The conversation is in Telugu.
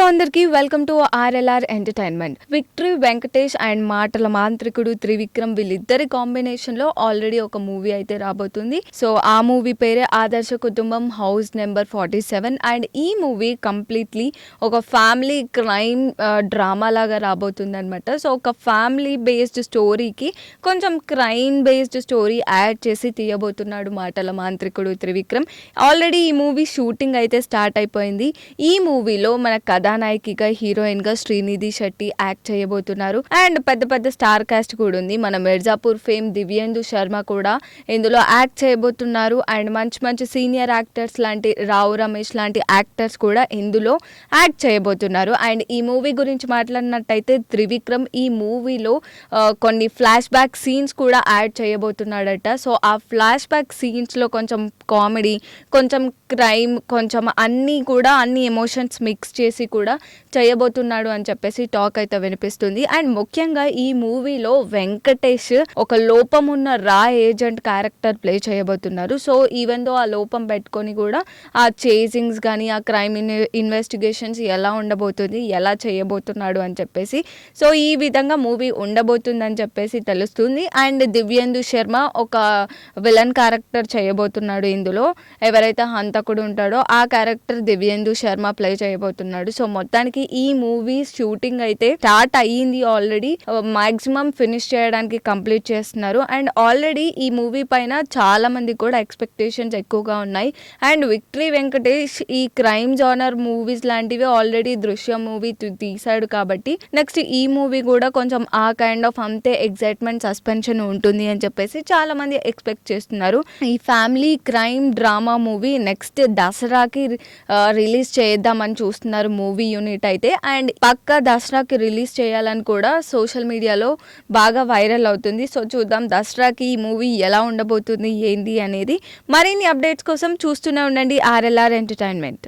హలో అందరికీ welcome to RLR entertainment. Victory Venkatesh and మాటల మాంత్రికుడు త్రివిక్రమ్ వీళ్ళిద్దరి కాంబినేషన్ లో ఆల్రెడీ ఒక మూవీ అయితే రాబోతుంది. సో ఆ మూవీ పేరే ఆదర్శ కుటుంబం హౌస్ నెంబర్ 47 అండ్ ఈ మూవీ కంప్లీట్లీ ఒక ఫ్యామిలీ క్రైమ్ డ్రామా లాగా రాబోతుంది అనమాట. సో ఒక ఫ్యామిలీ బేస్డ్ స్టోరీకి కొంచెం క్రైమ్ బేస్డ్ స్టోరీ యాడ్ చేసి తీయబోతున్నాడు మాటల మాంత్రికుడు త్రివిక్రమ్. ఆల్రెడీ ఈ మూవీ షూటింగ్ అయితే స్టార్ట్ అయిపోయింది. ఈ మూవీలో మన కథానాయికగా హీరోయిన్గా శ్రీనిధి శెట్టి యాక్ట్ చేయబోతున్నారు. అండ్ పెద్ద పెద్ద స్టార్ కాస్ట్ కూడా ఉంది. మన మిర్జాపూర్ ఫేమ్ దివ్యేందు శర్మ కూడా ఇందులో యాక్ట్ చేయబోతున్నారు. అండ్ మంచి మంచి సీనియర్ యాక్టర్స్ లాంటి రావు రమేష్ లాంటి యాక్టర్స్ కూడా ఇందులో యాక్ట్ చేయబోతున్నారు. అండ్ ఈ మూవీ గురించి మాట్లాడినట్టయితే త్రివిక్రమ్ ఈ మూవీలో కొన్ని ఫ్లాష్ బ్యాక్ సీన్స్ కూడా యాడ్ చేయబోతున్నాడట. సో ఆ ఫ్లాష్ బ్యాక్ సీన్స్లో కొంచెం కామెడీ, కొంచెం క్రైమ్, కొంచెం అన్ని ఎమోషన్స్ మిక్స్ చేసి కూడా చేయబోతున్నాడు అని చెప్పేసి టాక్ అయితే వినిపిస్తుంది. అండ్ ముఖ్యంగా ఈ మూవీలో వెంకటేష్ ఒక లోపం ఉన్న రా ఏజెంట్ క్యారెక్టర్ ప్లే చేయబోతున్నారు. సో ఈవెన్ దో ఆ లోపం పెట్టుకొని కూడా ఆ చేజింగ్స్ కానీ ఆ క్రైమ్ ఇన్వెస్టిగేషన్స్ ఎలా ఉండబోతుంది, ఎలా చేయబోతున్నాడు అని చెప్పేసి సో ఈ విధంగా మూవీ ఉండబోతుందని చెప్పేసి తెలుస్తుంది. అండ్ దివ్యేందు శర్మ ఒక విలన్ క్యారెక్టర్ చేయబోతున్నాడు. ఇందులో ఎవరైతే హంతకుడు ఉంటాడో ఆ క్యారెక్టర్ దివ్యేందు శర్మ ప్లే చేయబోతున్నాడు. సో మొత్తానికి ఈ మూవీ షూటింగ్ అయితే స్టార్ట్ అయ్యింది. ఆల్రెడీ మాక్సిమం ఫినిష్ చేయడానికి కంప్లీట్ చేస్తున్నారు. అండ్ ఆల్రెడీ ఈ మూవీ పైన చాలా మంది కూడా ఎక్స్పెక్టేషన్స్ ఎక్కువగా ఉన్నాయి. అండ్ విక్టరీ వెంకటేష్ ఈ క్రైమ్ జానర్ మూవీస్ లాంటివి ఆల్రెడీ దృశ్యం మూవీ తీశాడు కాబట్టి నెక్స్ట్ ఈ మూవీ కూడా కొంచెం ఆ కైండ్ ఆఫ్ అంతే ఎక్సైట్మెంట్, సస్పెన్షన్ ఉంటుంది అని చెప్పేసి చాలా మంది ఎక్స్పెక్ట్ చేస్తున్నారు. ఈ family crime drama movie next దసరాకి రిలీజ్ చేద్దామని చూస్తున్నారు మూవీ యూనిట్ అయితే. అండ్ పక్కా దసరాకి రిలీజ్ చేయాలని కూడా సోషల్ మీడియాలో బాగా వైరల్ అవుతుంది. సో చూద్దాం దసరాకి ఈ మూవీ ఎలా ఉండబోతుంది ఏంటి అనేది. మరిన్ని అప్డేట్స్ కోసం చూస్తూనే ఉండండి ఆర్ఎల్ఆర్ ఎంటర్టైన్మెంట్.